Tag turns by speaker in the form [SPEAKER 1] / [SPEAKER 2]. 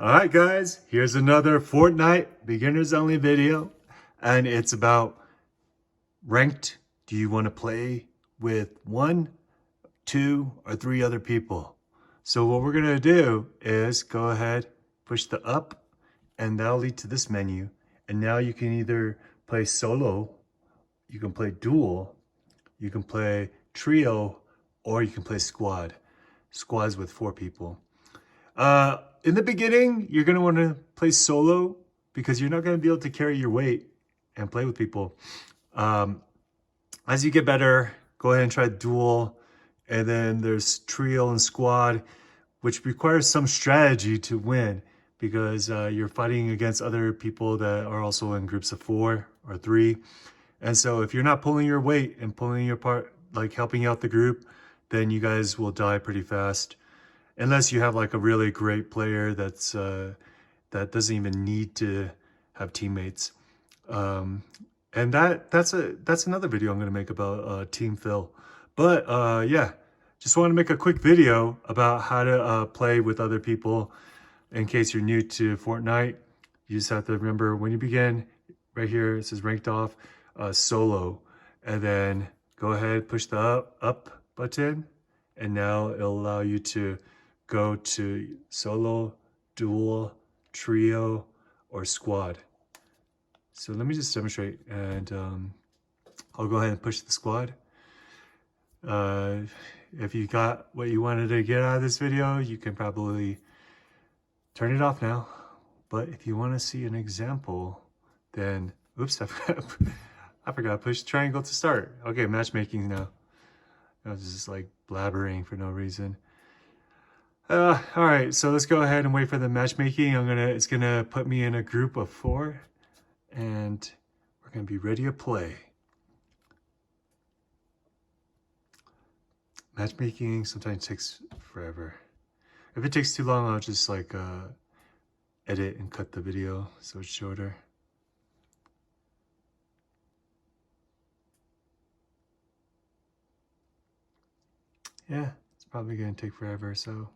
[SPEAKER 1] Alright guys, here's another Fortnite beginners only video, and it's about ranked. Do you want to play with 1, 2, or 3 other people? So what we're going to do is go ahead, push the up, and that'll lead to this menu. And now you can either play solo, you can play duel, you can play trio, or you can play squad. Squads with 4 people. In the beginning, you're going to want to play solo because you're not going to be able to carry your weight and play with people. As you get better, go ahead and try duel. And then there's trio and squad, which requires some strategy to win because you're fighting against other people that are also in groups of 4 or 3. And so if you're not pulling your weight and pulling your part, like helping out the group, then you guys will die pretty fast. Unless you have like a really great player that's that doesn't even need to have teammates. And that's another video I'm gonna make about team fill. But yeah, just want to make a quick video about how to play with other people. In case you're new to Fortnite, you just have to remember when you begin, right here it says ranked off, solo, and then go ahead, push the up button, and now it'll allow you to go to solo, duel, trio, or squad. So let me just demonstrate, and I'll go ahead and push the squad. If you got what you wanted to get out of this video, you can probably turn it off now. But if you want to see an example, then, oops, I forgot to push triangle to start. Okay, matchmaking now. I was just like blabbering for no reason. All right, so let's go ahead and wait for the matchmaking. It's gonna put me in a group of 4, and we're gonna be ready to play. Matchmaking sometimes takes forever. If it takes too long, I'll just like edit and cut the video so it's shorter. Yeah, it's probably gonna take forever, so